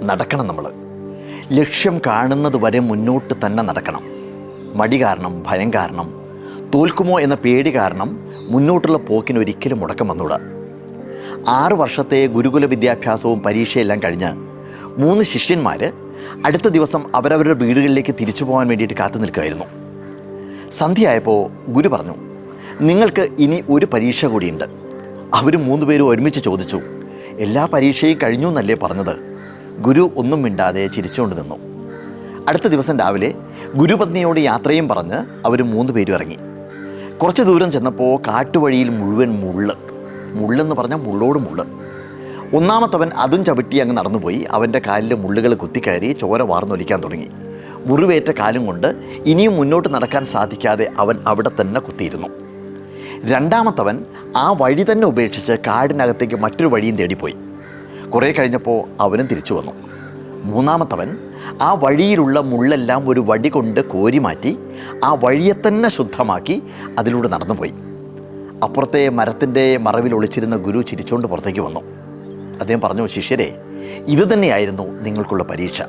നടക്കണം. നമ്മൾ ലക്ഷ്യം കാണുന്നത് വരെ മുന്നോട്ട് തന്നെ നടക്കണം. മടി കാരണം, ഭയം കാരണം, തോൽക്കുമോ എന്ന പേടി കാരണം മുന്നോട്ടുള്ള പോക്കിന് ഒരിക്കലും മുടക്കം വന്നൂടാ. 6 വർഷത്തെ ഗുരുകുല വിദ്യാഭ്യാസവും പരീക്ഷയെല്ലാം കഴിഞ്ഞ് 3 ശിഷ്യന്മാർ അടുത്ത ദിവസം അവരവരുടെ വീടുകളിലേക്ക് തിരിച്ചു പോകാൻ വേണ്ടിയിട്ട് കാത്തു നിൽക്കുകയായിരുന്നു. സന്ധ്യയായപ്പോൾ ഗുരു പറഞ്ഞു, നിങ്ങൾക്ക് ഇനി ഒരു പരീക്ഷ കൂടിയുണ്ട്. അവർ 3 പേരും ഒരുമിച്ച് ചോദിച്ചു, എല്ലാ പരീക്ഷയും കഴിഞ്ഞു എന്നല്ലേ പറഞ്ഞത്? ഗുരു ഒന്നും മിണ്ടാതെ ചിരിച്ചുകൊണ്ട് നിന്നു. അടുത്ത ദിവസം രാവിലെ ഗുരുപത്നിയോട് യാത്രയും പറഞ്ഞ് അവർ 3 പേരും ഇറങ്ങി. കുറച്ച് ദൂരം ചെന്നപ്പോൾ കാട്ടുവഴിയിൽ മുഴുവൻ മുള്ളെന്ന് പറഞ്ഞാൽ മുള്ളോട് മുള്ള്. ഒന്നാമത്തവൻ അതും ചവിട്ടി അങ്ങ് നടന്നുപോയി. അവൻ്റെ കാലിൽ മുള്ളുകൾ കുത്തിക്കയറി ചോര വാർന്നൊലിക്കാൻ തുടങ്ങി. മുറിവേറ്റ കാലും കൊണ്ട് ഇനിയും മുന്നോട്ട് നടക്കാൻ സാധിക്കാതെ അവൻ അവിടെ തന്നെ കുത്തിയിരുന്നു. രണ്ടാമത്തവൻ ആ വഴി തന്നെ ഉപേക്ഷിച്ച് കാടിനകത്തേക്ക് മറ്റൊരു വഴിയും തേടിപ്പോയി. കുറേ കഴിഞ്ഞപ്പോൾ അവനും തിരിച്ചു വന്നു. മൂന്നാമത്തവൻ ആ വഴിയിലുള്ള മുള്ളെല്ലാം ഒരു വടി കൊണ്ട് കോരി മാറ്റി ആ വഴിയെ തന്നെ ശുദ്ധമാക്കി അതിലൂടെ നടന്നുപോയി. അപ്പുറത്തെ മരത്തിൻ്റെ മറവിൽ ഒളിച്ചിരുന്ന ഗുരു ചിരിച്ചുകൊണ്ട് പുറത്തേക്ക് വന്നു. അദ്ദേഹം പറഞ്ഞു, ശിഷ്യരെ, ഇത് തന്നെയായിരുന്നു നിങ്ങൾക്കുള്ള പരീക്ഷ.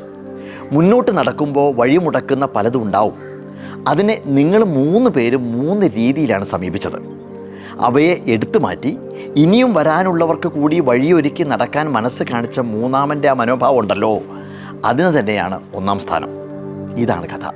മുന്നോട്ട് നടക്കുമ്പോൾ വഴിമുടക്കുന്ന പലതും ഉണ്ടാവും. അതിനെ നിങ്ങൾ 3 പേരും 3 രീതിയിലാണ് സമീപിച്ചത്. അവയെ എടുത്തു മാറ്റി ഇനിയും വരാനുള്ളവർക്ക് കൂടി വഴിയൊരുക്കി നടക്കാൻ മനസ്സ് കാണിച്ച മൂന്നാമൻ്റെ ആ മനോഭാവം ഉണ്ടല്ലോ, അതിന് തന്നെയാണ് 1-ാം സ്ഥാനം. ഇതാണ് കഥ.